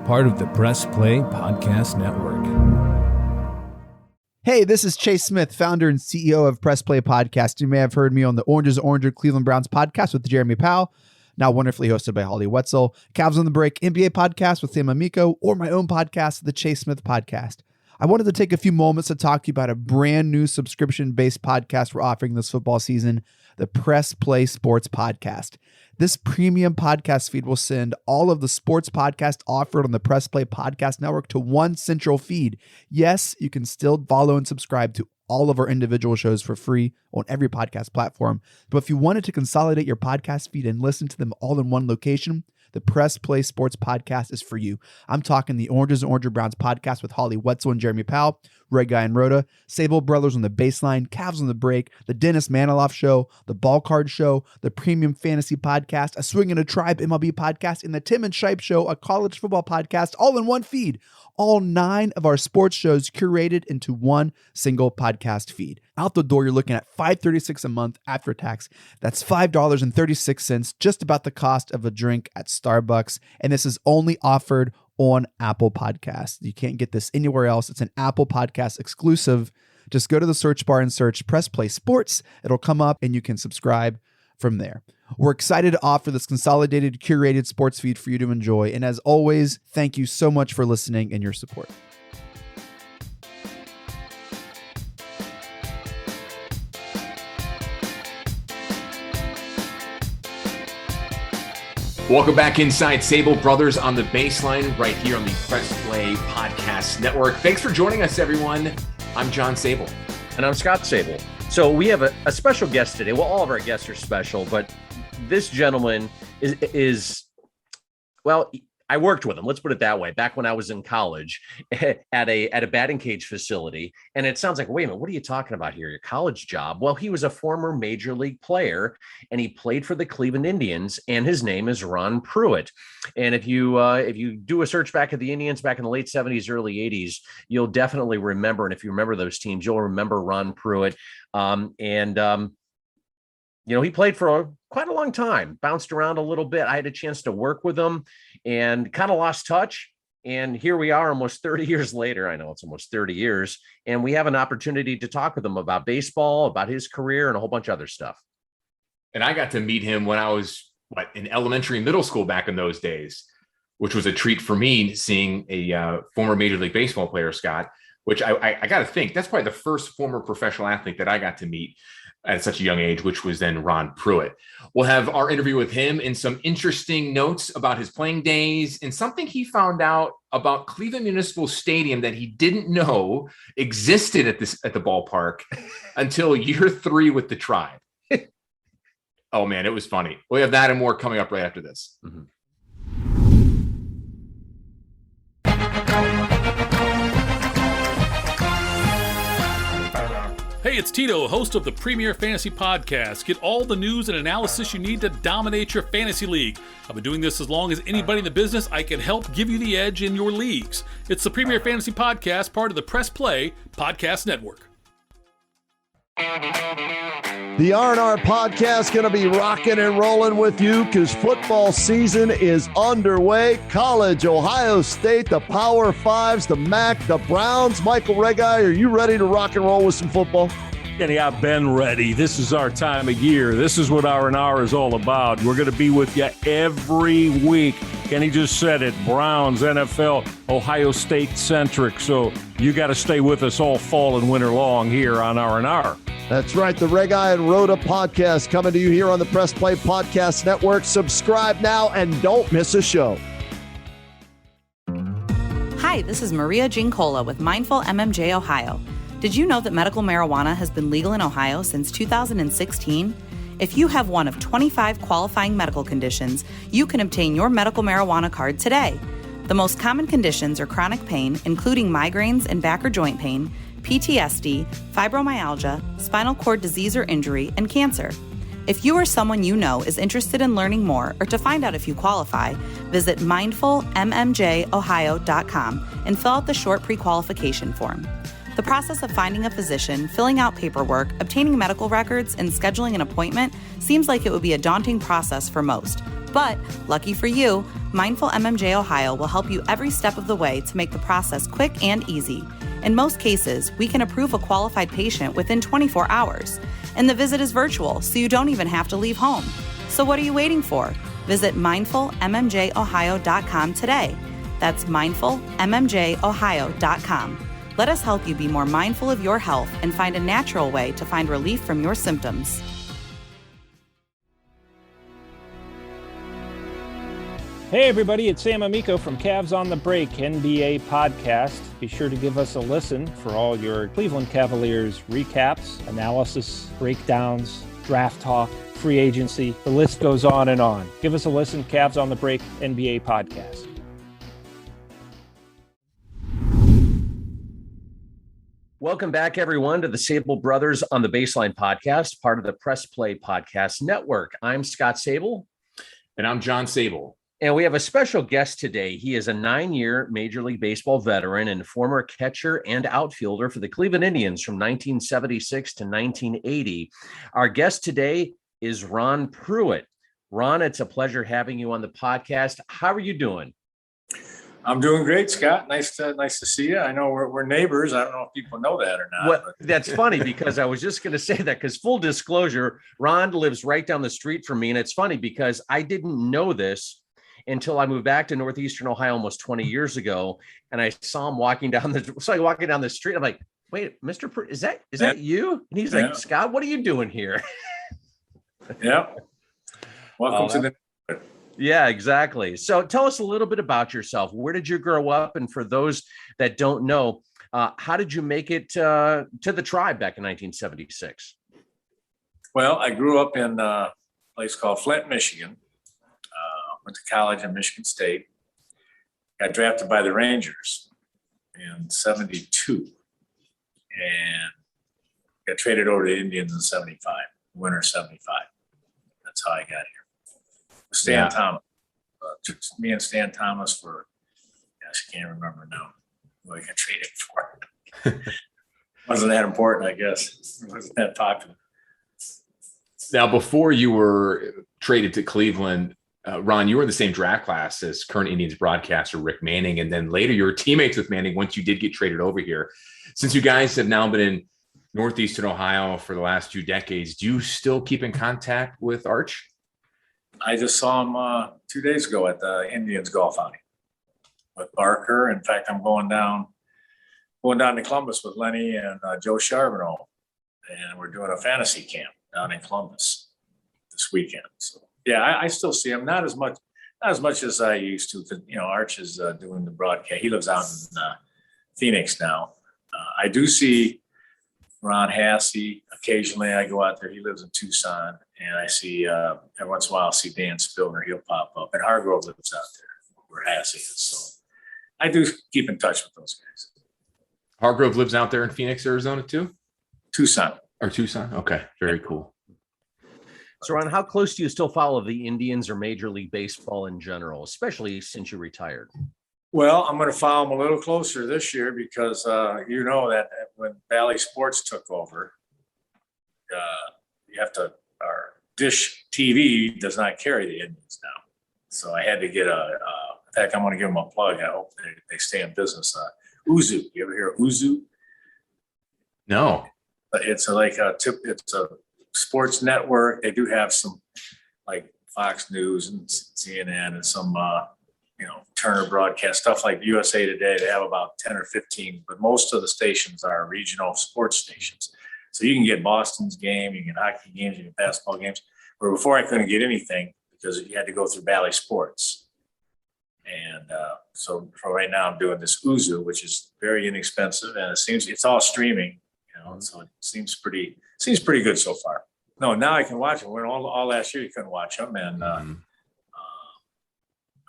part of the Press Play Podcast Network. Hey, this is Chase Smith, founder and CEO of Press Play Podcast. You may have heard me on the Oranges Oranger Cleveland Browns podcast with Jeremy Powell, now wonderfully hosted by Holly Wetzel, Cavs on the Break NBA podcast with Sam Amico, or my own podcast, the Chase Smith Podcast. I wanted to take a few moments to talk to you about a brand new subscription-based podcast we're offering this football season, the Press Play Sports Podcast. This premium podcast feed will send all of the sports podcasts offered on the Press Play Podcast Network to one central feed. Yes, you can still follow and subscribe to all of our individual shows for free on every podcast platform. But if you wanted to consolidate your podcast feed and listen to them all in one location, the Press Play Sports Podcast is for you. I'm talking the Oranges and Oranger Browns podcast with Holly Wetzel and Jeremy Powell, Red Guy and Rhoda, Sabol Brothers on the Baseline, Cavs on the Break, the Dennis Maniloff Show, the Ball Card Show, the Premium Fantasy Podcast, a Swing and a Tribe MLB podcast, and the Tim and Shipe Show, a college football podcast, all in one feed. All 9 of our sports shows curated into one single podcast feed. Out the door, you're looking at $5.36 a month after tax. That's $5.36, just about the cost of a drink at Starbucks. And this is only offered on Apple Podcasts. You can't get this anywhere else. It's an Apple Podcast exclusive. Just go to the search bar and search Press Play Sports. It'll come up and you can subscribe from there. We're excited to offer this consolidated, curated sports feed for you to enjoy. And as always, thank you so much for listening and your support. Welcome back inside Sabol Brothers on the Baseline, right here on the Press Play Podcast Network. Thanks for joining us, everyone. I'm John Sabol. And I'm Scott Sabol. So we have a special guest today. Well, all of our guests are special, but this gentleman is well, I worked with him. Let's put it that way. Back when I was in college at a batting cage facility. And it sounds like, wait a minute, what are you talking about here? Your college job? Well, he was a former major league player and he played for the Cleveland Indians, and his name is Ron Pruitt. And if you do a search back at the Indians back in the late 70s, early 80s, you'll definitely remember. And if you remember those teams, you'll remember Ron Pruitt. He played for quite a long time, bounced around a little bit. I had a chance to work with him and kind of lost touch. And here we are almost 30 years later. I know it's almost 30 years. And we have an opportunity to talk with him about baseball, about his career, and a whole bunch of other stuff. And I got to meet him when I was in elementary and middle school back in those days, which was a treat for me, seeing a former Major League Baseball player, Scott, which I got to think that's probably the first former professional athlete that I got to meet at such a young age, which was then Ron Pruitt. We'll have our interview with him and some interesting notes about his playing days and something he found out about Cleveland Municipal Stadium that he didn't know existed at the ballpark until year 3 with the Tribe. Oh man, it was funny. We have that and more coming up right after this. Mm-hmm. Hey, it's Tito, host of the Premier Fantasy Podcast. Get all the news and analysis you need to dominate your fantasy league. I've been doing this as long as anybody in the business. I can help give you the edge in your leagues. It's the Premier Fantasy Podcast, part of the Press Play Podcast Network. The R&R Podcast going to be rocking and rolling with you because football season is underway. College, Ohio State, the Power Fives, the MAC, the Browns. Michael Regai, are you ready to rock and roll with some football? Kenny, I've been ready. This is our time of year. This is what R&R is all about. We're going to be with you every week. Kenny just said it, Browns, NFL, Ohio State centric. So you got to stay with us all fall and winter long here on R&R. That's right. The Regai and Rhoda podcast coming to you here on the Press Play Podcast Network. Subscribe now and don't miss a show. Hi, this is Maria Gincola with Mindful MMJ Ohio. Did you know that medical marijuana has been legal in Ohio since 2016? If you have one of 25 qualifying medical conditions, you can obtain your medical marijuana card today. The most common conditions are chronic pain, including migraines and back or joint pain, PTSD, fibromyalgia, spinal cord disease or injury, and cancer. If you or someone you know is interested in learning more or to find out if you qualify, visit mindfulmmjohio.com and fill out the short pre-qualification form. The process of finding a physician, filling out paperwork, obtaining medical records, and scheduling an appointment seems like it would be a daunting process for most. But, lucky for you, Mindful MMJ Ohio will help you every step of the way to make the process quick and easy. In most cases, we can approve a qualified patient within 24 hours. And the visit is virtual, so you don't even have to leave home. So what are you waiting for? Visit mindfulmmjohio.com today. That's mindfulmmjohio.com. Let us help you be more mindful of your health and find a natural way to find relief from your symptoms. Hey everybody, it's Sam Amico from Cavs on the Break NBA podcast. Be sure to give us a listen for all your Cleveland Cavaliers recaps, analysis, breakdowns, draft talk, free agency. The list goes on and on. Give us a listen, Cavs on the Break NBA podcast. Welcome back, everyone, to the Sabol Brothers on the Baseline podcast, part of the Press Play Podcast Network. I'm Scott Sabol. And I'm John Sabol. And we have a special guest today. He is a 9-year Major League Baseball veteran and former catcher and outfielder for the Cleveland Indians from 1976 to 1980. Our guest today is Ron Pruitt. Ron, it's a pleasure having you on the podcast. How are you doing? I'm doing great, Scott. Nice to see you. I know we're neighbors. I don't know if people know that or not. Well, that's funny because I was just going to say that because full disclosure, Ron lives right down the street from me. And it's funny because I didn't know this until I moved back to Northeastern Ohio almost 20 years ago. And I saw him walking down the street. I'm like, wait, Mr. Pruitt, is that you? And he's like, Scott, what are you doing here? Yeah. Welcome to the. Yeah, exactly. So tell us a little bit about yourself. Where did you grow up? And for those that don't know, how did you make it to the Tribe back in 1976? Well, I grew up in a place called Flint, Michigan. Went to college at Michigan State. Got drafted by the Rangers in 72 and got traded over to the Indians in 75, winter 75. That's how I got here. Stan Thomas. Me and Stan Thomas for, gosh, I can't remember now what I got traded for. Wasn't that important, I guess. It wasn't that popular. Now, before you were traded to Cleveland, Ron, you were in the same draft class as current Indians broadcaster Rick Manning, and then later you were teammates with Manning once you did get traded over here. Since you guys have now been in Northeastern Ohio for the last 2 decades, do you still keep in contact with Arch? I just saw him 2 days ago at the Indians golf outing with Barker. In fact, I'm going down to Columbus with Lenny and Joe Charbonneau, and we're doing a fantasy camp down in Columbus this weekend. So yeah, I still see him, not as much as I used to. Because Arch is doing the broadcast. He lives out in Phoenix now. I do see Ron Hassey. Occasionally I go out there. He lives in Tucson. And I see every once in a while I'll see Dan Spillner. He'll pop up. And Hargrove lives out there where Hassey is. So I do keep in touch with those guys. Hargrove lives out there in Phoenix, Arizona too? Tucson. Okay. Very cool. So Ron, how close do you still follow the Indians or Major League Baseball in general, especially since you retired? Well, I'm going to follow them a little closer this year because you know that when Valley Sports took over, our Dish TV does not carry the Indians now. So I had to get in fact, I'm going to give them a plug. I hope they stay in business. Uzu. You ever hear of Uzu? No. It's it's a sports network. They do have some like Fox News and CNN and some, Turner broadcast stuff like USA Today. They have about 10 or 15, but most of the stations are regional sports stations. So you can get Boston's game, you can get hockey games, you can get basketball games. Where before I couldn't get anything because you had to go through Valley Sports. And so for right now, I'm doing this Uzu, which is very inexpensive, and it's all streaming. So it seems pretty good so far. No, now I can watch them. All last year you couldn't watch them, and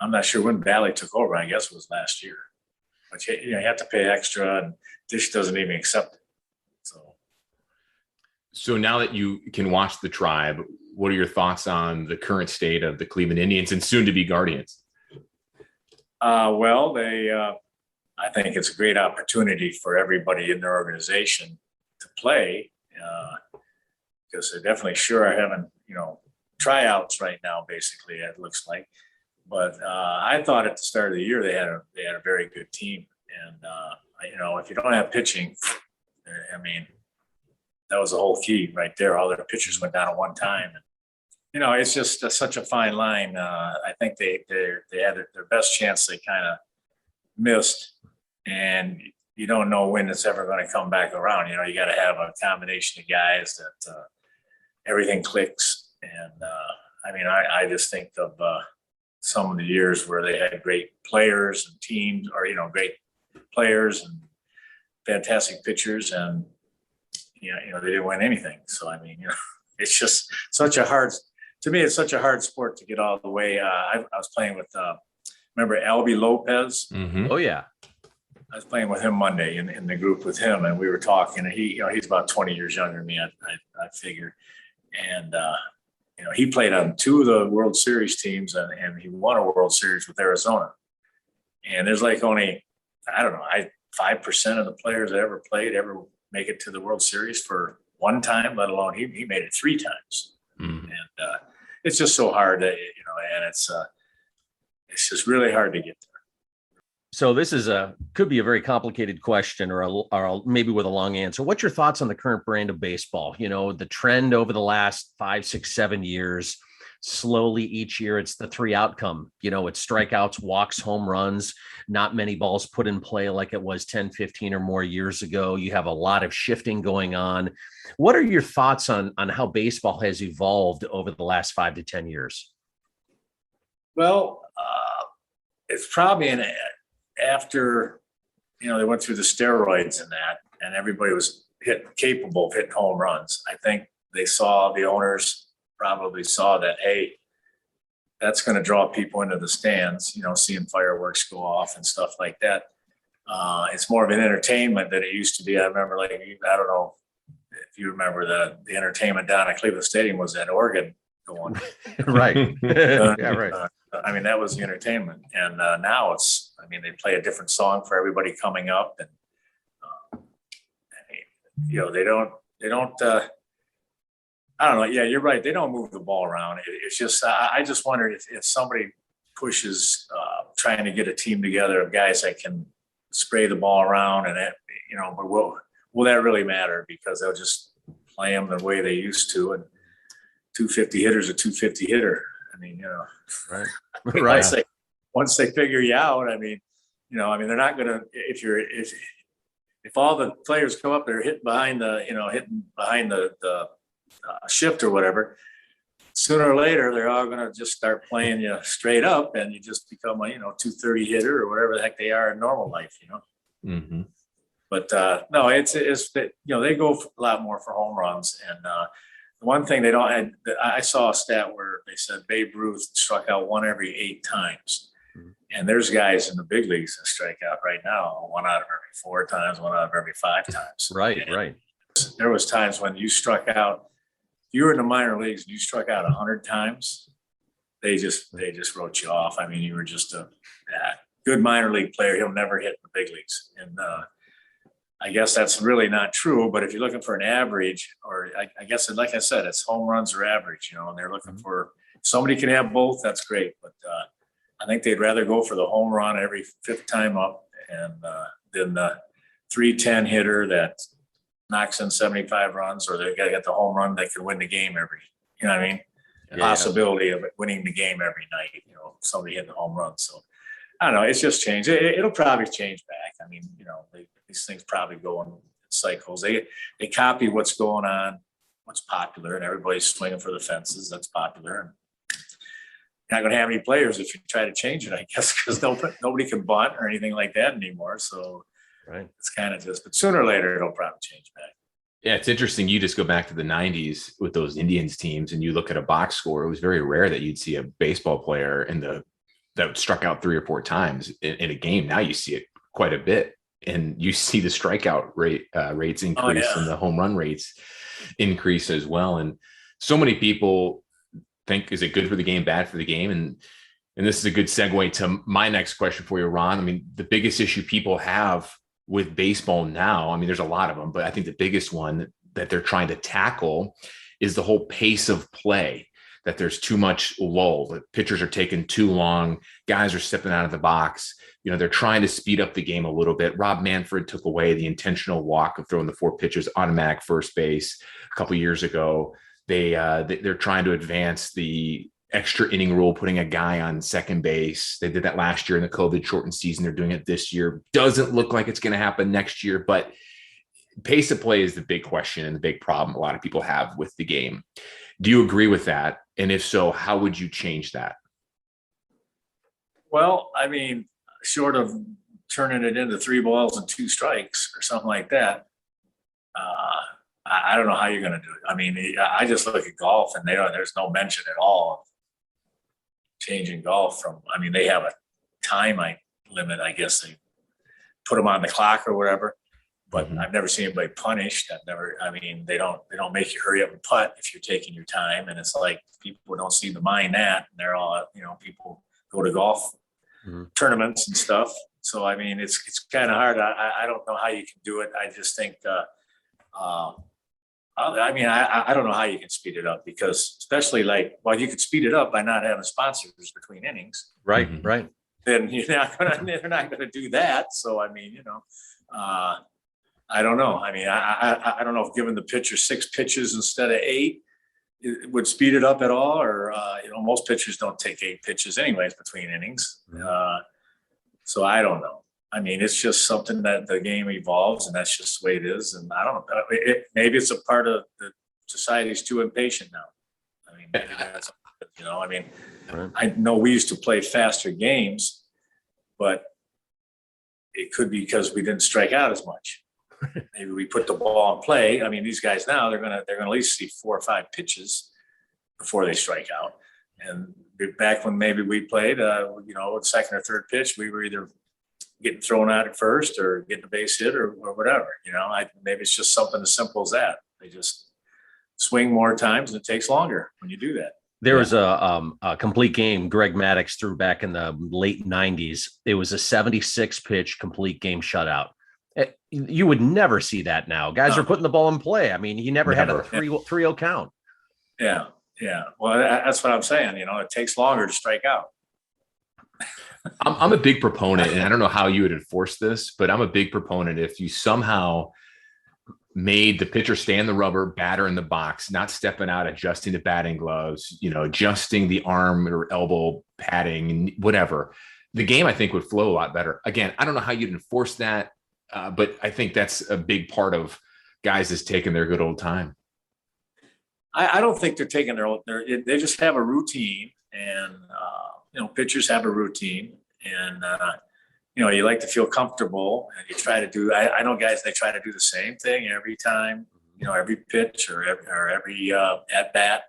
I'm not sure when Valley took over. I guess it was last year. But you have to pay extra, and Dish doesn't even accept it. So now that you can watch the Tribe, what are your thoughts on the current state of the Cleveland Indians and soon-to-be Guardians? Well, I think it's a great opportunity for everybody in their organization to play because they definitely sure are having, tryouts right now, basically, it looks like. But I thought at the start of the year they had a very good team, and if you don't have pitching, I mean, that was the whole key right there. All their pitchers went down at one time, and it's just such a fine line. I think they had their best chance. They kind of missed, and you don't know when it's ever going to come back around. You got to have a combination of guys that everything clicks. And I just think of some of the years where they had great players and teams, or great players and fantastic pitchers, and they didn't win anything. So it's just such a hard. To me, it's such a hard sport to get all the way. I was playing with. Remember Albie Lopez? Mm-hmm. Oh yeah. I was playing with him Monday in the group with him, and we were talking. And he's about 20 years younger than me, I figure. And he played on 2 of the World Series teams, and he won a World Series with Arizona. And there's like only 5% of the players that ever played ever make it to the World Series for one time, let alone he made it 3 times. Mm-hmm. And it's just so hard that and it's just really hard to get there. So this could be a very complicated question, or maybe with a long answer. What's your thoughts on the current brand of baseball? The trend over the last 5, 6, 7 years, slowly each year, it's the 3 outcome. It's strikeouts, walks, home runs, not many balls put in play like it was 10, 15 or more years ago. You have a lot of shifting going on. What are your thoughts on how baseball has evolved over the last 5 to 10 years? Well, it's probably after, they went through the steroids and everybody was capable of hitting home runs. I think the owners probably saw that, hey, that's going to draw people into the stands, seeing fireworks go off and stuff like that. It's more of an entertainment than it used to be. I remember, I don't know if you remember the entertainment down at Cleveland Stadium was that organ going. Right. Yeah, right. That was the entertainment. And now they play a different song for everybody coming up. And, they don't, I don't know. Yeah, you're right. They don't move the ball around. It's just, I just wonder if somebody pushes trying to get a team together of guys that can spray the ball around, and but will that really matter? Because they'll just play them the way they used to, and 250 hitters a 250 hitter. Right. Right. Once they figure you out, they're not going to, if all the players come up there hitting behind the shift or whatever, sooner or later they're all going to just start playing you straight up, and you just become a 230 hitter or whatever the heck they are in normal life. Mm-hmm. But no, it's they go a lot more for home runs. And the one thing they don't, and I saw a stat where they said Babe Ruth struck out 1 every 8 times. Mm-hmm. And there's guys in the big leagues that strike out right now 1 out of every 4 times, 1 out of every 5 times. Right, and right. There was times when you struck out, you were in the minor leagues and you struck out 100 times, they just wrote you off. You were just a good minor league player. He'll never hit the big leagues. And I guess that's really not true. But if you're looking for an average, or I guess, like I said, it's home runs or average, and they're looking for, if somebody can have both, that's great. But I think they'd rather go for the home run every 5th time up, and than the 310 hitter that knocks in 75 runs, or they got to get the home run that can win the game possibility of winning the game every night, somebody hitting the home run. So I don't know, it's just changed. It'll probably change back. These things probably go in cycles. They copy what's going on, what's popular, and everybody's swinging for the fences. That's popular. And you're not going to have any players if you try to change it, I guess, because nobody can bunt or anything like that anymore. So right. It's kind of just, but sooner or later, it'll probably change back. Yeah, it's interesting. You just go back to the 90s with those Indians teams and you look at a box score. It was very rare that you'd see a baseball player that struck out 3 or 4 times in a game. Now you see it quite a bit, and you see the strikeout rates increase and the home run rates increase as well. And so many people think, is it good for the game, bad for the game? And this is a good segue to my next question for you, Ron. The biggest issue people have with baseball now, there's a lot of them, but I think the biggest one that they're trying to tackle is the whole pace of play. that there's too much lull, that pitchers are taking too long, guys are stepping out of the box. They're trying to speed up the game a little bit. Rob Manfred took away the intentional walk of throwing the 4 pitches, automatic first base a couple of years ago. They're trying to advance the extra inning rule, putting a guy on second base. They did that last year in the COVID shortened season. They're doing it this year. Doesn't look like it's going to happen next year, but pace of play is the big question and the big problem a lot of people have with the game. Do you agree with that? And if so, how would you change that? Well, I mean, short of turning it into 3 balls and 2 strikes or something like that, I don't know how you're going to do it. I mean, I just look at golf and there's no mention at all of changing golf from, I mean, they have a time limit, I guess they put them on the clock or whatever, but I've never seen anybody punished. They don't make you hurry up and putt if you're taking your time. And it's like, people don't seem to mind that. And they're all, people go to golf tournaments and stuff. So, I mean, it's kind of hard. I don't know how you can do it. I just think, I don't know how you can speed it up, because especially you could speed it up by not having sponsors between innings. Right. Right. Then they're not gonna do that. So, I mean, I don't know. I mean, I don't know if giving the pitcher 6 pitches instead of 8 it would speed it up at all, or most pitchers don't take 8 pitches anyways between innings. So I don't know. I mean, it's just something that the game evolves, and that's just the way it is. And I don't know. Maybe it's a part of the society's too impatient now. I mean, maybe that's, I know we used to play faster games, but it could be because we didn't strike out as much. Maybe we put the ball in play. I mean, these guys now, they're gonna at least see 4 or 5 pitches before they strike out. And back when maybe we played, with second or third pitch, we were either getting thrown out at first or getting a base hit or whatever. Maybe it's just something as simple as that. They just swing more times and it takes longer when you do that. There was a complete game Greg Maddux threw back in the late 90s. It was a 76 pitch complete game shutout. You would never see that now. Guys are putting the ball in play. I mean, he never had a 3-0 count. Yeah. Yeah. Well, that's what I'm saying. It takes longer to strike out. I'm a big proponent, and I don't know how you would enforce this, but I'm a big proponent. If you somehow made the pitcher stay in the rubber, batter in the box, not stepping out, adjusting the batting gloves, adjusting the arm or elbow padding, whatever, the game, I think, would flow a lot better. Again, I don't know how you'd enforce that, but I think that's a big part of guys is taking their good old time. I don't think they're taking they just have a routine, and, pitchers have a routine, and, you like to feel comfortable, and you try to do, I know guys, they try to do the same thing every time, every pitch or every at bat,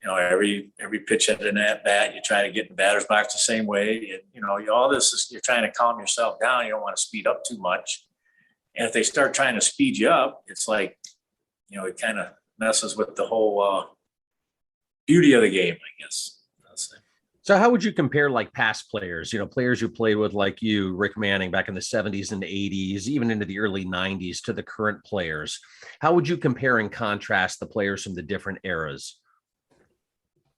every pitch at an at bat, you try to get in the batter's box the same way. And, all this is, you're trying to calm yourself down. You don't want to speed up too much. And if they start trying to speed you up, it's like, it kind of messes with the whole beauty of the game, I guess. So how would you compare past players, players who played with like you, Rick Manning, back in the 70s and 80s, even into the early 90s, to the current players? How would you compare and contrast the players from the different eras?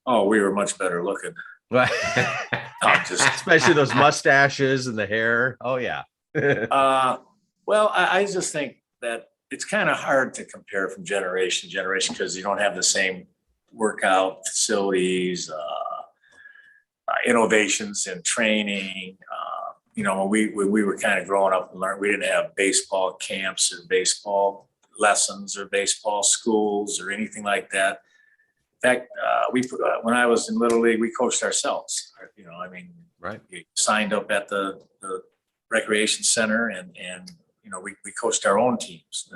Oh, we were much better looking. Especially those mustaches and the hair. Oh, yeah. Well, I just think that it's kind of hard to compare from generation to generation, because you don't have the same workout facilities, innovations in training. When we were kind of growing up and learning, we didn't have baseball camps or baseball lessons or baseball schools or anything like that. In fact, when I was in Little League, we coached ourselves. Right. We signed up at the recreation center, and we coached our own teams.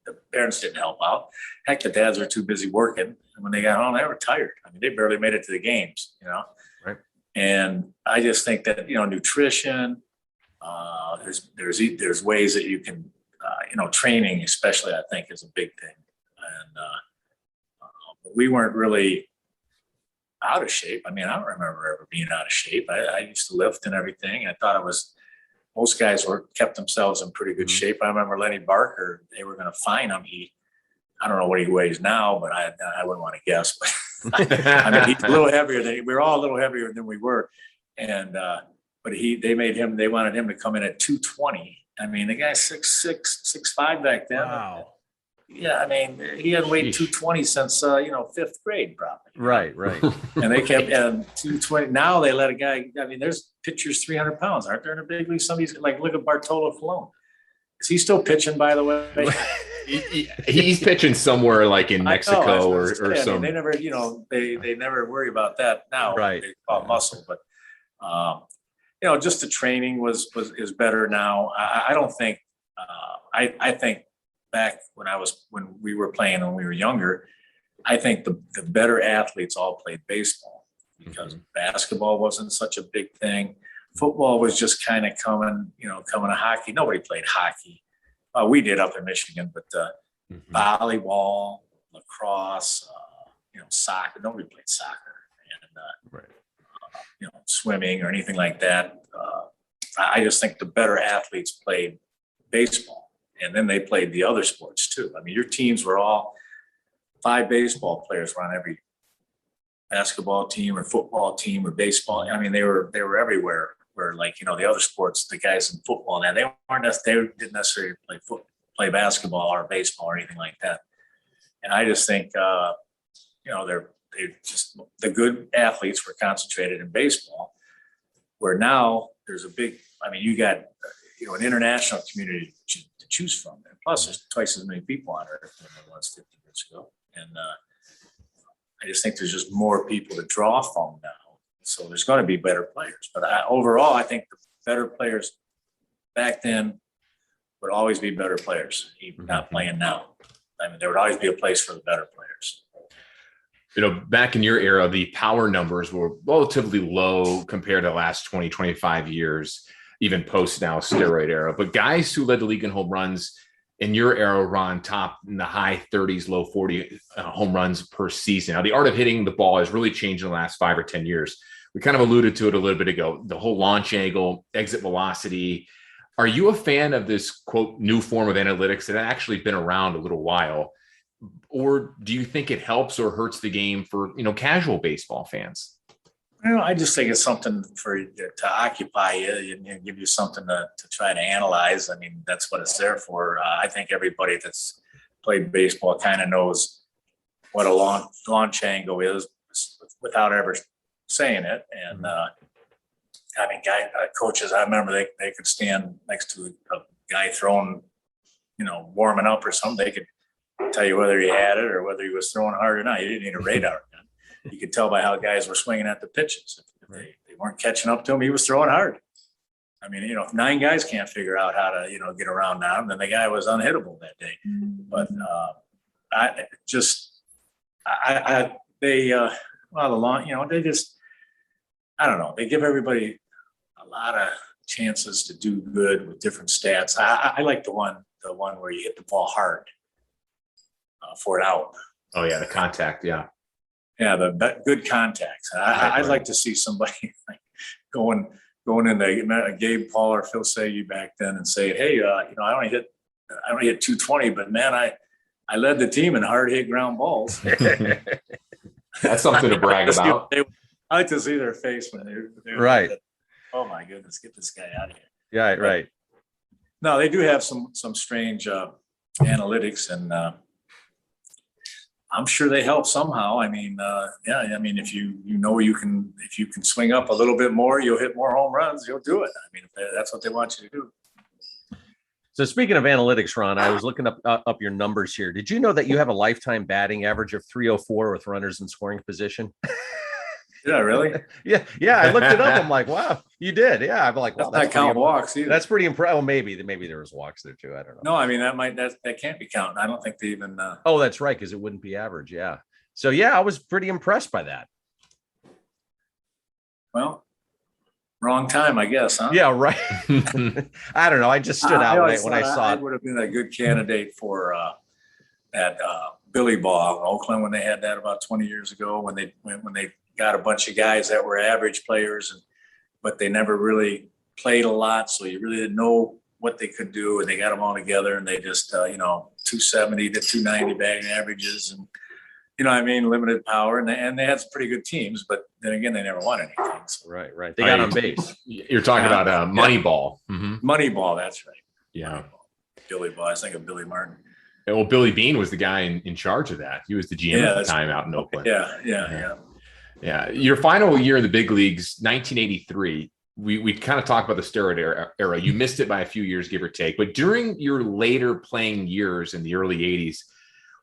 The parents didn't help out. Heck, the dads were too busy working. And when they got home, they were tired. They barely made it to the games, Right. And I just think that, nutrition, there's ways that you can, training especially, I think, is a big thing. And we weren't really out of shape. I don't remember ever being out of shape. I used to lift and everything. I thought most guys kept themselves in pretty good shape. I remember Lenny Barker, they were going to fine him. I don't know what he weighs now, but I wouldn't want to guess, but I mean, he's a little heavier than we were all a little heavier than we were, and but they wanted him to come in at 220. I mean, the guy's 6'6", 6'5" back then. Wow. Yeah, I mean, he hadn't weighed 220 since fifth grade, probably. Right. And they kept and 220. Now they let a guy. I mean, there's pitchers 300 pounds, aren't there in the big league? Somebody's like, look at Bartolo Colon. Is he still pitching, by the way? He's pitching somewhere like in Mexico or some. I mean, they never, they never worry about that now. Right. They call it muscle, but just the training is better now. I don't think. I think back when we were playing when we were younger, I think the better athletes all played baseball because basketball wasn't such a big thing. Football was just kind of coming to hockey. Nobody played hockey. We did up in Michigan, but volleyball, lacrosse, soccer. Nobody played soccer, and swimming or anything like that. I just think the better athletes played baseball, and then they played the other sports too. I mean, your teams were all 5 baseball players were on every basketball team or football team or baseball. I mean, they were everywhere. Where the other sports, the guys in football now, they didn't necessarily play basketball or baseball or anything like that. And I just think the good athletes were concentrated in baseball, where now there's you got an international community to choose from, and plus there's twice as many people on earth than there was 50 years ago, and I just think there's just more people to draw from now. So there's going to be better players. But overall, I think the better players back then would always be better players, even not playing now. I mean, there would always be a place for the better players. Back in your era, the power numbers were relatively low compared to the last 20, 25 years, even post now steroid era. But guys who led the league in home runs in your era, Ron, top in the high 30s, low 40 home runs per season. Now, the art of hitting the ball has really changed in the last 5 or 10 years. We kind of alluded to it a little bit ago, the whole launch angle, exit velocity. Are you a fan of this, quote, new form of analytics that had actually been around a little while? Or do you think it helps or hurts the game for, casual baseball fans? I just think it's something to occupy you and give you something to try to analyze. I mean, that's what it's there for. I think everybody that's played baseball kind of knows what a launch angle is without ever saying it. And coaches, I remember they could stand next to a guy throwing, warming up or something. They could tell you whether he had it or whether he was throwing hard or not. You didn't need a radar gun. You could tell by how guys were swinging at the pitches. If they weren't catching up to him, he was throwing hard. I mean, if 9 guys can't figure out how to, get around on him, then the guy was unhittable that day. But I don't know. They give everybody a lot of chances to do good with different stats. I like the one where you hit the ball hard for an out. Oh yeah, the contact. Yeah. Yeah, the good contacts. I'd like to see somebody going in Gabe Paul or Phil Sagi back then and say, hey, I only hit 220, but man, I led the team in hard hit ground balls. That's something to brag about. I like to see their face when they're right. Oh my goodness, get this guy out of here. Yeah, right. No, they do have some strange analytics, and I'm sure they help somehow. I mean, if you can swing up a little bit more, you'll hit more home runs. You'll do it. I mean, if that's what they want you to do. So speaking of analytics, Ron, I was looking up your numbers here. Did you know that you have a lifetime batting average of 304 with runners in scoring position? Yeah, really? Yeah. I looked it up. I'm like, wow, you did. Yeah. I'm like, wow, that's not count walks either. That's pretty impressive. Well, maybe there was walks there too. I don't know. No, I mean that can't be counting. I don't think they even. Oh, that's right, because it wouldn't be average. Yeah. So yeah, I was pretty impressed by that. Well, wrong time, I guess, huh? Yeah, right. I don't know. I just stood out when I saw it. I would have been a good candidate for that Billy Ball in Oakland when they had that about 20 years ago when they got a bunch of guys that were average players, but they never really played a lot, so you really didn't know what they could do, and they got them all together, and they just 270 to 290 batting averages, and you know what I mean, limited power, and they had some pretty good teams, but then again, they never won anything. So. Right. They got on base. You're talking about Moneyball. Mm-hmm. Moneyball, that's right. Yeah. Moneyball. Billy Ball. I was thinking of Billy Martin. Well, Billy Beane was the guy in charge of that. He was the GM at the time out in Oakland. Yeah. Your final year in the big leagues, 1983. We kind of talked about the steroid era. You missed it by a few years, give or take. But during your later playing years in the early 80s,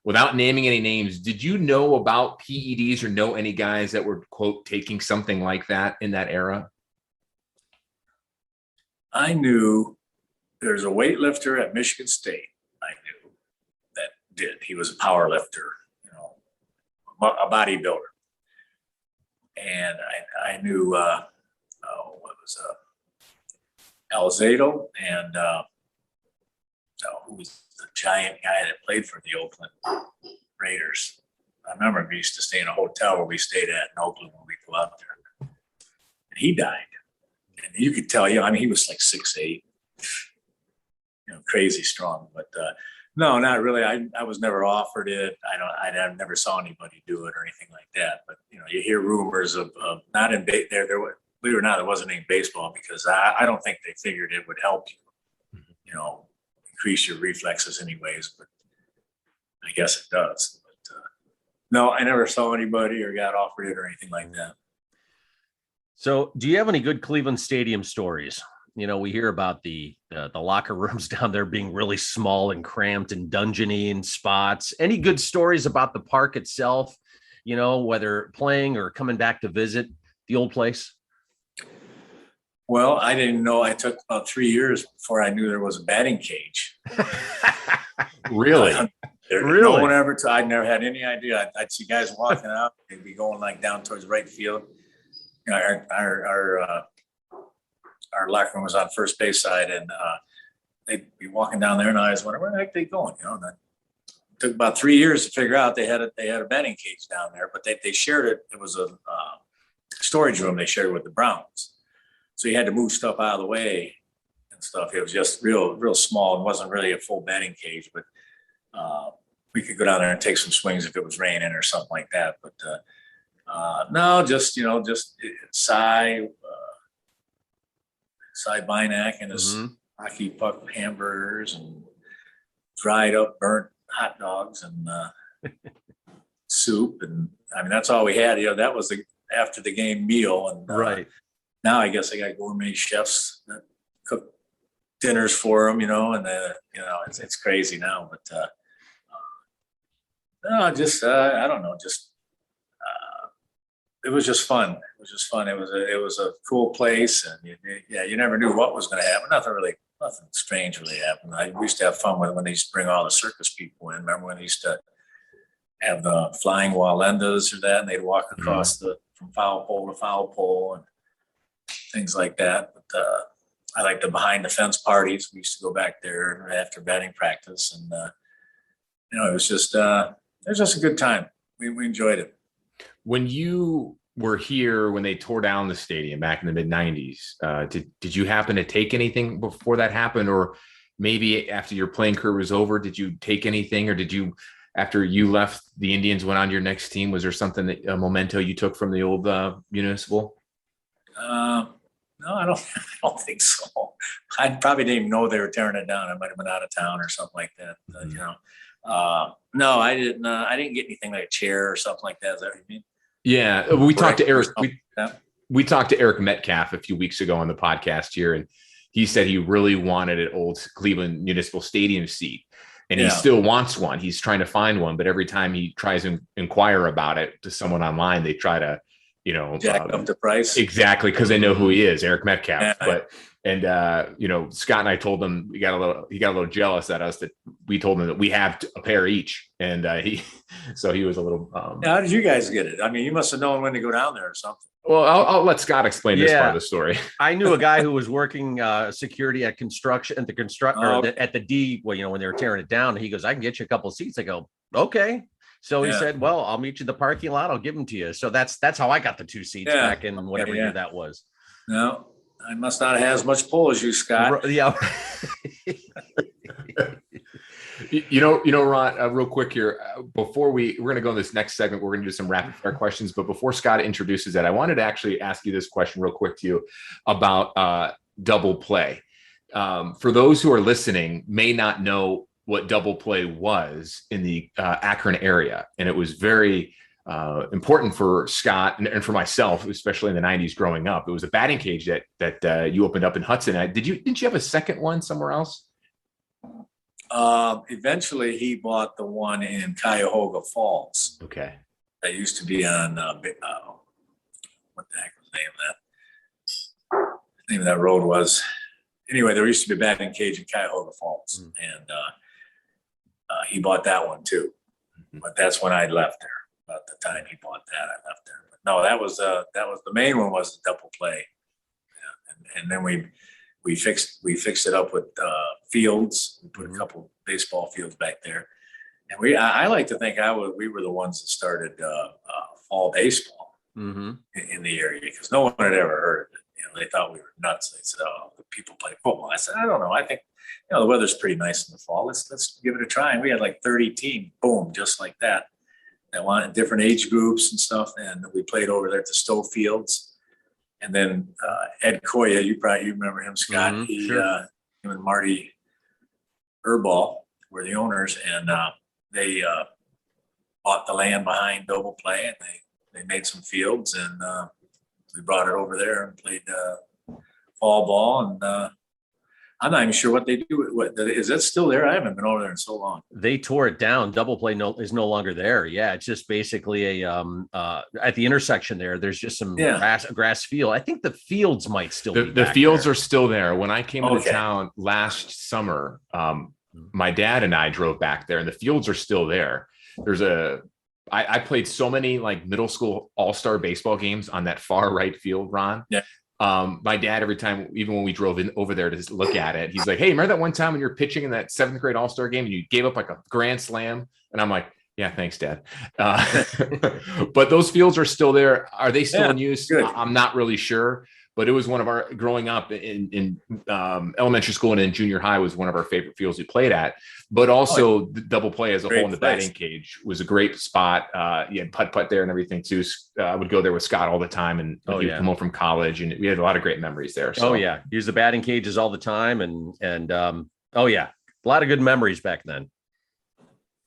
without naming any names, did you know about PEDs or know any guys that were, quote, taking something like that in that era? I knew there's a weightlifter at Michigan State. I knew that did. He was a power lifter, you know, a bodybuilder. And I knew Alzado and who was the giant guy that played for the Oakland Raiders. I remember we used to stay in a hotel where we stayed at in Oakland when we go out there. And he died. And you could tell, I mean, he was like 6'8", crazy strong. But no, not really. I was never offered it. I never saw anybody do it or anything like that. But, you hear rumors of not in there believe it or not, it wasn't in baseball because I don't think they figured it would help you, increase your reflexes anyways, but I guess it does. But no, I never saw anybody or got offered it or anything like that. So do you have any good Cleveland Stadium stories? We hear about the locker rooms down there being really small and cramped and dungeony in spots. Any good stories about the park itself, whether playing or coming back to visit the old place? Well, I didn't know. I took about 3 years before I knew there was a batting cage. Really? No one ever. I never had any idea. I'd see guys walking out. They'd be going like down towards right field. Our locker room was on first base side, and they'd be walking down there, and I was wondering where the heck they going. And it took about 3 years to figure out they had a batting cage down there, but they shared it. It was a storage room they shared with the Browns. So you had to move stuff out of the way and stuff. It was just real small. It wasn't really a full batting cage, but we could go down there and take some swings if it was raining or something like that. But no, just Cy Bynack and his hockey puck hamburgers and dried up burnt hot dogs and soup. And I mean, that's all we had. That was the after the game meal. And right. Now I guess I got gourmet chefs that cook dinners for them, and it's crazy now. But no, just I don't know, just it was just fun. It was just fun. It was a cool place, and you never knew what was going to happen. Nothing strange really happened. We used to have fun when they used to bring all the circus people in. Remember when they used to have the flying Walendas or that, and they'd walk across from foul pole to foul pole and things like that. But I like the behind the fence parties. We used to go back there after batting practice, and it was just a good time. We enjoyed it. When you were here, when they tore down the stadium back in the mid 90s, did you happen to take anything before that happened, or maybe after your playing career was over, did you take anything, or did you, after you left the Indians, went on to your next team? Was there something a memento you took from the old Municipal? No, I don't think so. I probably didn't even know they were tearing it down. I might have been out of town or something like that. No, I didn't. I didn't get anything like a chair or something like that. Is that what you mean? Yeah, we talked to Eric. We talked to Eric Metcalf a few weeks ago on the podcast here, and he said he really wanted an old Cleveland Municipal Stadium seat, and he still wants one. He's trying to find one, but every time he tries to inquire about it to someone online, they try to, jack up the price. Exactly, because they know who he is, Eric Metcalf. Scott and I told him he got a little jealous at us that we told him that we have a pair each, and he was a little. How did you guys get it? I mean, you must have known when to go down there or something. Well, I'll let Scott explain this part of the story. I knew a guy who was working security at construction at the D. Well, when they were tearing it down, he goes, "I can get you a couple of seats." I go, "Okay." So he said, "Well, I'll meet you in the parking lot. I'll give them to you." So that's how I got the 2 seats back in whatever year that was. No, I must not have as much pull as you, Scott. Yeah. Ron, real quick here, before we're going to go in this next segment, we're going to do some rapid fire questions. But before Scott introduces that, I wanted to actually ask you this question real quick to you about double play. For those who are listening, may not know what double play was in the Akron area, and it was very important for Scott and for myself, especially in the 90s growing up. It was a batting cage that you opened up in Hudson. Didn't you have a second one somewhere else? Eventually he bought the one in Cuyahoga Falls. Okay. That used to be on, what the heck was the name of that? The name of that road was, anyway, there used to be a batting cage in Cuyahoga Falls. And he bought that one too. But that's when I left there. About the time he bought that, I left there. But no, that was the main one was the double play. Yeah. And then we fixed it up with fields. We put a couple baseball fields back there, and I like to think we were the ones that started fall baseball in the area, because no one had ever heard of it. You know, they thought we were nuts. They said, "Oh, the people play football." I said, "I don't know. I think the weather's pretty nice in the fall. Let's give it a try." And we had like 30 teams, boom, just like that wanted different age groups and stuff. And we played over there at the Stowe Fields. And then Ed Koya, you remember him, Scott. Him and Marty Erball were the owners, and they bought the land behind double play, and they made some fields, and we brought it over there and played fall ball. And I'm not even sure what they do. Is that still there? I haven't been over there in so long. They tore it down. Double play is no longer there. Yeah, it's just basically a at the intersection there. There's just some grass field. I think the fields might still be the fields are still there. When I came into town last summer, my dad and I drove back there, and the fields are still there. I played so many like middle school all-star baseball games on that far right field, Ron. Yeah. My dad, every time, even when we drove in over there to look at it, he's like, "Hey, remember that one time when you were pitching in that 7th grade all-star game and you gave up like a grand slam?" And I'm like, "Yeah, thanks, Dad." But those fields are still there. Are they still in use? Good. I'm not really sure, but it was one of our, growing up in elementary school and in junior high, was one of our favorite fields we played at. But also the double play as a whole in the batting cage was a great spot. You had putt there and everything too. I would go there with Scott all the time, and he'd come home from college, and we had a lot of great memories there. So. Use the batting cages all the time, and a lot of good memories back then.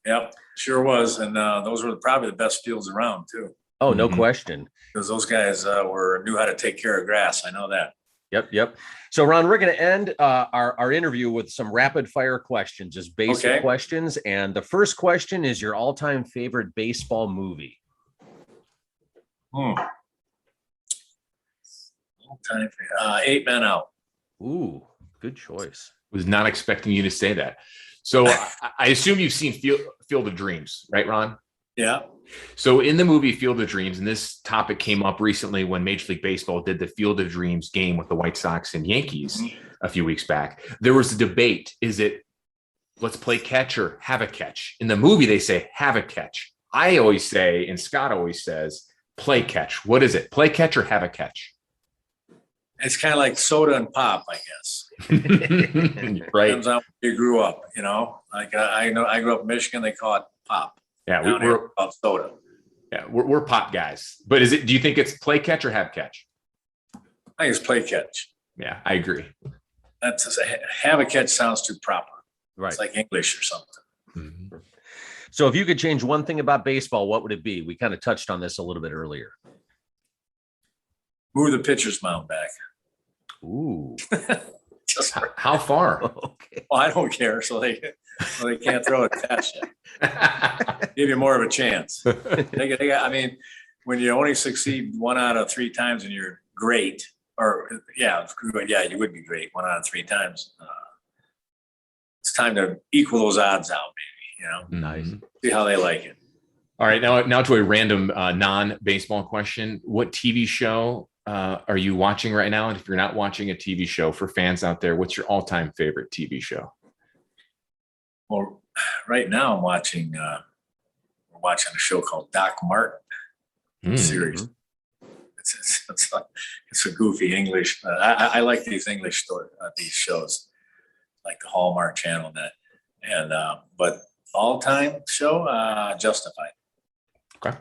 Yep, sure was, and those were probably the best fields around too. Oh, no question. Because those guys knew how to take care of grass. I know that. Yep. So, Ron, we're going to end our interview with some rapid fire questions, just basic questions. And the first question is your all-time favorite baseball movie. All-time favorite. 8 Men Out. Ooh, good choice. Was not expecting you to say that. So I assume you've seen Field of Dreams, right, Ron? Yeah. So in the movie Field of Dreams, and this topic came up recently when Major League Baseball did the Field of Dreams game with the White Sox and Yankees a few weeks back, there was a debate. Is it let's play catch or have a catch? In the movie, they say have a catch. I always say, and Scott always says, play catch. What is it? Play catch or have a catch? It's kind of like soda and pop, I guess. Right. Depends on where you grew up, Like I know I grew up in Michigan, they call it pop. Yeah, we're about soda. Yeah, we're pop guys. But do you think it's play catch or have catch? I think it's play catch. Yeah, I agree. That's just, have a catch sounds too proper. Right. It's like English or something. Mm-hmm. So if you could change one thing about baseball, what would it be? We kind of touched on this a little bit earlier. Move the pitcher's mound back. Ooh. Just how far? Okay. Well, I don't care. So they can't throw it past you. Give you more of a chance. I mean, when you only succeed 1 out of 3 times and you're great, you would be great 1 out of 3 times. It's time to equal those odds out, maybe. Nice. See how they like it. All right, now to a random non-baseball question. What TV show are you watching right now? And if you're not watching a TV show, for fans out there, what's your all-time favorite TV show? Well, right now I'm watching a show called Doc Martin series. It's a goofy English. I like these English these shows, like the Hallmark Channel and that. And but All-time show, Justified. Okay.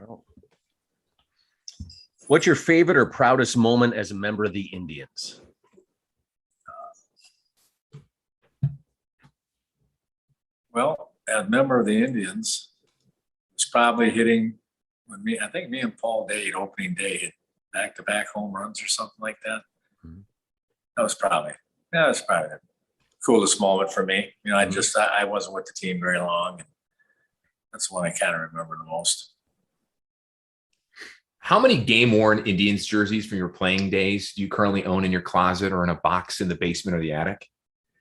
What's your favorite or proudest moment as a member of the Indians? Well, as a member of the Indians, it's probably hitting with me. I think me and Paul Dade, opening day, hit back-to-back home runs or something like that. Mhm. That was probably the coolest moment for me. You know, I wasn't with the team very long, and that's the one I kind of remember the most. How many game-worn Indians jerseys from your playing days do you currently own in your closet or in a box in the basement or the attic?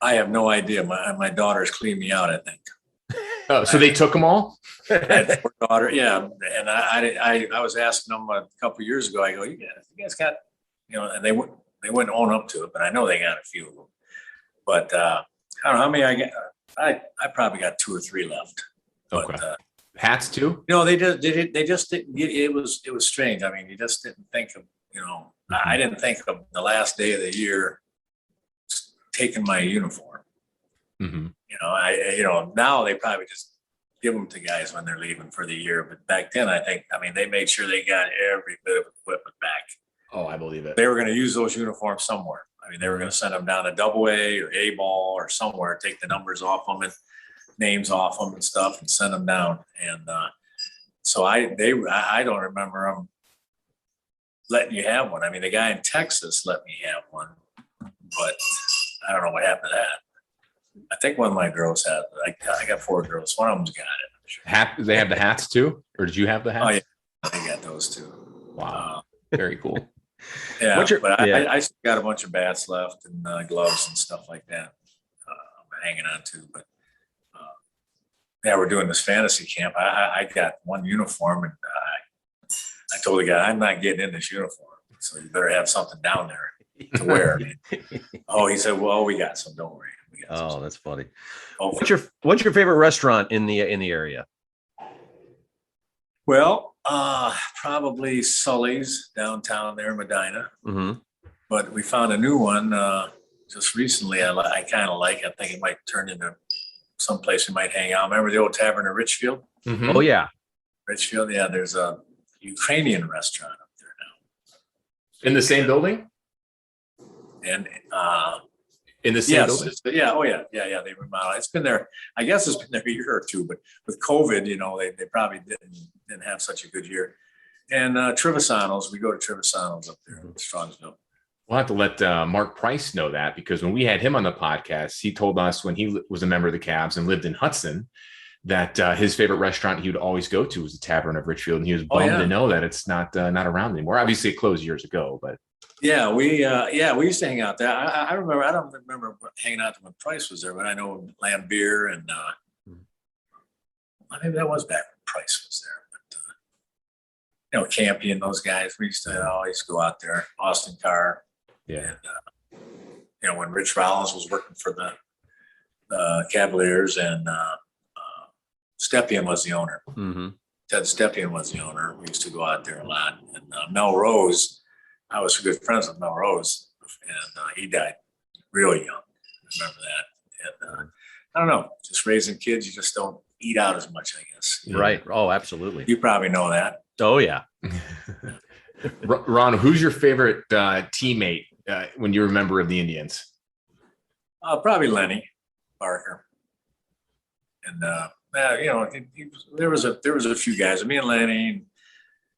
I have no idea. My daughters cleaned me out, I think. Oh, so they took them all? I had 4 daughters, yeah. And I was asking them a couple of years ago. I go, you guys got, you know, and they wouldn't own up to it, but I know they got a few of them. But I don't know how many I got. I probably got 2 or 3 left. But, Okay. Hats too? You know, they just didn't. It was strange. I mean, you just didn't think of, you know, I didn't think of the last day of the year taking my uniform. Mm-hmm. You know, now they probably just give them to guys when they're leaving for the year. But back then, I mean, they made sure they got every bit of equipment back. Oh, I believe it. They were going to use those uniforms somewhere. I mean, they were going to send them down to AA or A ball or somewhere, take the numbers off them and names off them and stuff and send them down. And so I don't remember them letting you have one. I mean, the guy in Texas let me have one, but I don't know what happened to that. I think one of my girls had it. I got 4 girls. One of them's got it. Hat? They have the hats too, or did you have the hats? Oh yeah, I got those too. Wow, very cool. Yeah, I still got a bunch of bats left and gloves and stuff like that. I'm hanging on to, but yeah, we're doing this fantasy camp. I got one uniform, and I told the guy, I'm not getting in this uniform, so you better have something down there to wear. Oh, he said, well, we got some. Don't worry. Oh, that's funny. Oh, What's your favorite restaurant in the area? well, probably Sully's downtown there in Medina. Mm-hmm. But we found a new one just recently. I kind of like. I think it might turn into someplace we might hang out. Remember the old Tavern of Richfield? Mm-hmm. Oh yeah, Richfield. Yeah, there's a Ukrainian restaurant up there now. In the same building? And In the same building? yeah, oh yeah. They remodeled. It's been there. I guess it's been there a year or two, but with COVID, you know, they probably didn't have such a good year. And Trevisano's, we go to Trevisano's up there in Strongsville. We'll have to let Mark Price know that, because when we had him on the podcast, he told us when he was a member of the Cavs and lived in Hudson that his favorite restaurant he would always go to was the Tavern of Richfield, and he was bummed to know that it's not around anymore. Obviously, it closed years ago, but yeah, we used to hang out there. I remember. I don't remember hanging out when Price was there, but I know Lambeer and maybe that was back when Price was there. But you know, Campy and those guys, we used to always go out there. Austin Carr. yeah. And, you know, when Rich Rollins was working for the Cavaliers and Stepien was the owner. Mm-hmm. Ted Stepien was the owner. We used to go out there a lot. And Mel Rose, I was good friends with Mel Rose, and he died really young. I remember that. And I don't know, just raising kids, you just don't eat out as much, I guess. Right. Oh, absolutely. You probably know that. Oh yeah. Ron, who's your favorite teammate when you're a member of the Indians? Probably Lenny Barker. And you know, there was a few guys. Me and Lenny, and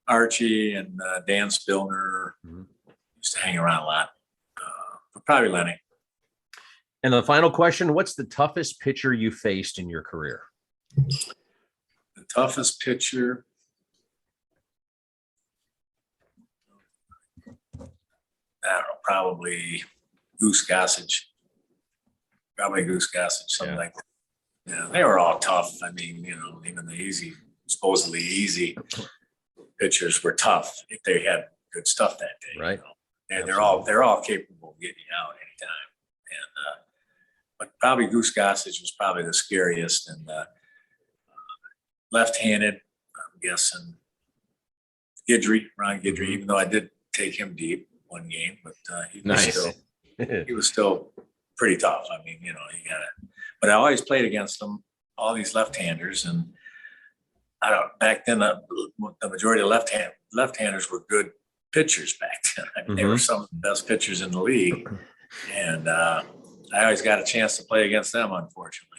Archie, and Dan Spillner used to hang around a lot. But probably Lenny. And the final question: what's the toughest pitcher you faced in your career? The toughest pitcher. I don't know, probably Goose Gossage. Something like that. Yeah, they were all tough. I mean, you know, even the supposedly easy pitchers were tough if they had good stuff that day. Right. You know? And they're all capable of getting you out anytime. And but probably Goose Gossage was probably the scariest. And left-handed, I'm guessing Ron Guidry, even though I did take him deep one game, but he was still pretty tough. I mean, you know, you got it. But I always played against him all these left-handers, and I don't. Back then, the majority of left-handers were good pitchers back then. I mean, they were some of the best pitchers in the league, and I always got a chance to play against them, unfortunately.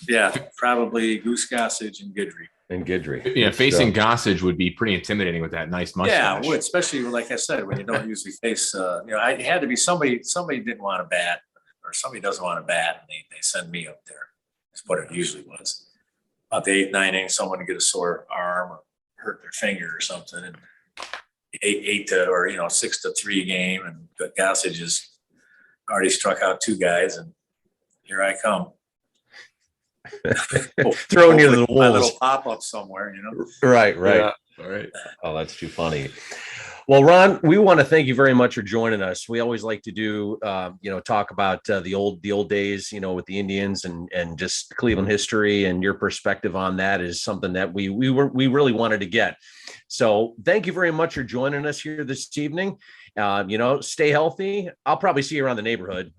Yeah, probably Goose Gossage and Guidry. Yeah, facing Gossage would be pretty intimidating with that nice mustache. Yeah, would, especially like I said, when you don't usually face. It had to be somebody. Somebody didn't want to bat, or somebody doesn't want to bat, and they send me up there. That's what it usually was. About the 8th, 9th inning, someone would get a sore arm or hurt their finger or something, and 6-3 game, and Gossage has already struck out 2 guys, and here I come. Throwing you to the my wolves. little pop-up somewhere, Right. Yeah. All right. Oh, that's too funny. Well, Ron, we want to thank you very much for joining us. We always like to do, talk about the old days, with the Indians and just Cleveland history, and your perspective on that is something that we really wanted to get. So thank you very much for joining us here this evening. Stay healthy. I'll probably see you around the neighborhood.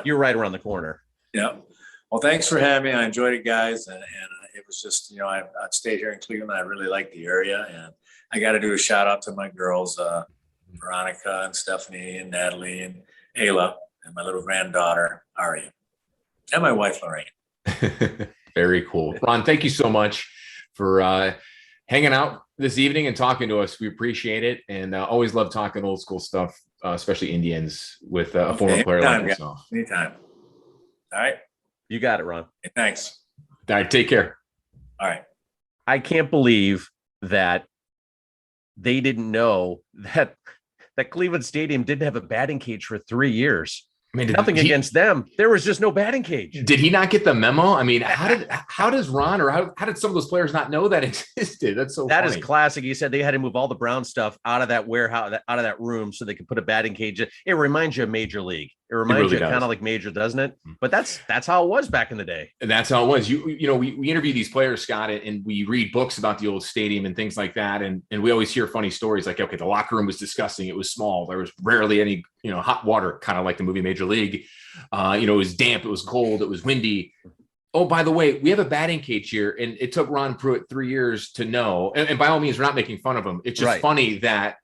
You're right around the corner. Yeah. Well, thanks for having me. I enjoyed it, guys. And it was just, I've stayed here in Cleveland. I really like the area. And I got to do a shout out to my girls, Veronica and Stephanie and Natalie and Ayla, and my little granddaughter, Aria, and my wife, Lorraine. Very cool. Ron, thank you so much for hanging out this evening and talking to us. We appreciate it. And always love talking old school stuff, especially Indians with a former player like yourself. Anytime. All right. You got it, Ron. Hey, thanks. All right. Take care. All right. I can't believe that they didn't know that Cleveland Stadium didn't have a batting cage for 3 years. Nothing against them. There was just no batting cage. Did he not get the memo? How does Ron or how did some of those players not know that existed? That's so funny. Is classic. He said they had to move all the brown stuff out of that warehouse, out of that room, so they could put a batting cage. It reminds you of Major League. It reminds you kind of like Major, doesn't it? But that's how it was back in the day. And that's how it was. We interview these players, Scott, and we read books about the old stadium and things like that. And we always hear funny stories like, okay, the locker room was disgusting. It was small. There was rarely any, hot water, kind of like the movie Major League. It was damp. It was cold. It was windy. Oh, by the way, we have a batting cage here. And it took Ron Pruitt 3 years to know. And by all means, we're not making fun of him. It's just funny that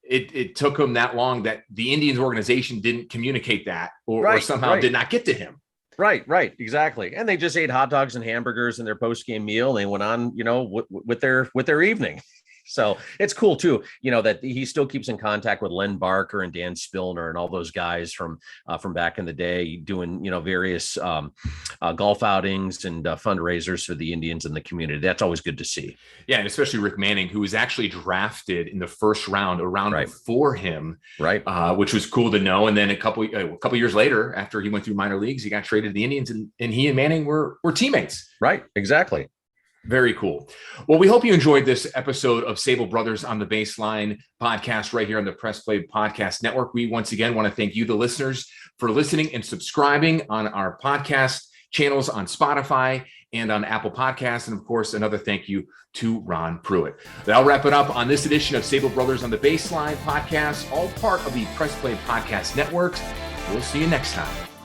it took him that long that the Indians organization didn't communicate that or somehow did not get to him. Right. Exactly. And they just ate hot dogs and hamburgers in their post-game meal. And they went on, with their evening. So it's cool too, that he still keeps in contact with Len Barker and Dan Spillner and all those guys from back in the day, doing, various golf outings and fundraisers for the Indians and the community. That's always good to see. Yeah. And especially Rick Manning, who was actually drafted in the first round, before him, which was cool to know. And then a couple years later, after he went through minor leagues, he got traded to the Indians, and he and Manning were teammates. Right. Exactly. Very cool. Well, we hope you enjoyed this episode of Sabol Brothers on the Baseline podcast right here on the Press Play Podcast Network. We once again want to thank you, the listeners, for listening and subscribing on our podcast channels on Spotify and on Apple Podcasts. And of course, another thank you to Ron Pruitt. That'll wrap it up on this edition of Sabol Brothers on the Baseline podcast, all part of the Press Play Podcast Network. We'll see you next time.